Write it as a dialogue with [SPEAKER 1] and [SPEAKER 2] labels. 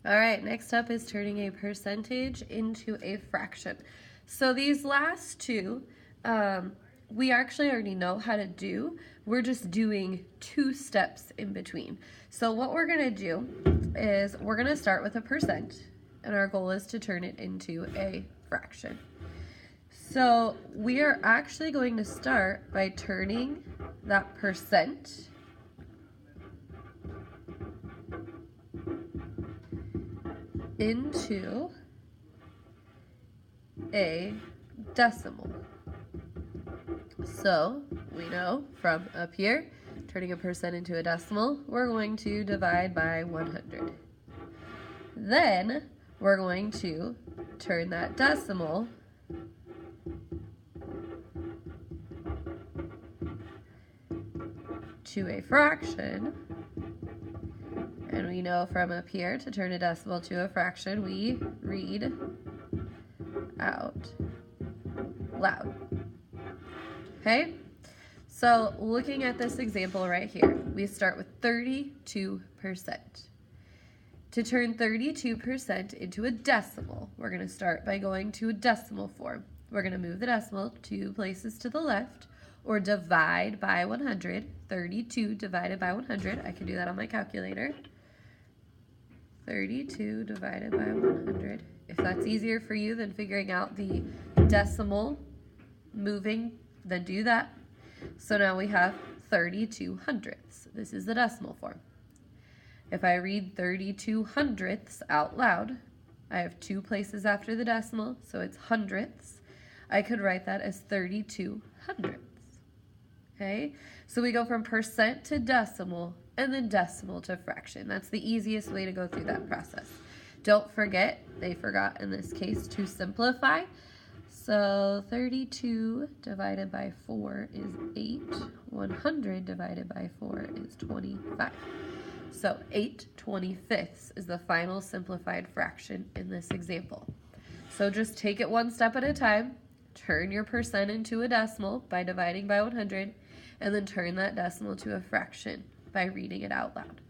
[SPEAKER 1] All right, next up is turning a percentage into a fraction. So these last two, we actually already know how to do. We're just doing 2 steps in between. So what we're gonna do is we're gonna start with a percent, and our goal is to turn it into a fraction. So we are actually going to start by turning that percent into a decimal. So we know from up here, turning a percent into a decimal, we're going to divide by 100. Then we're going to turn that decimal to a fraction. And we know from up here, to turn a decimal to a fraction, we read out loud. Okay? So looking at this example right here, we start with 32%. To turn 32% into a decimal, we're going to start by going to a decimal form. We're going to move the decimal 2 places to the left, or divide by 100. 32 divided by 100. I can do that on my calculator. 32 divided by 100. If that's easier for you than figuring out the decimal moving, then do that. So now we have 32 hundredths. This is the decimal form. If I read 32 hundredths out loud, I have 2 places after the decimal, so it's hundredths. I could write that as 32 hundredths. Okay, so we go from percent to decimal, and then decimal to fraction. That's the easiest way to go through that process. Don't forget, they forgot in this case to simplify. So 32 divided by 4 is 8. 100 divided by 4 is 25. So 8/25 is the final simplified fraction in this example. So just take it one step at a time. Turn your percent into a decimal by dividing by 100, and then turn that decimal to a fraction by reading it out loud.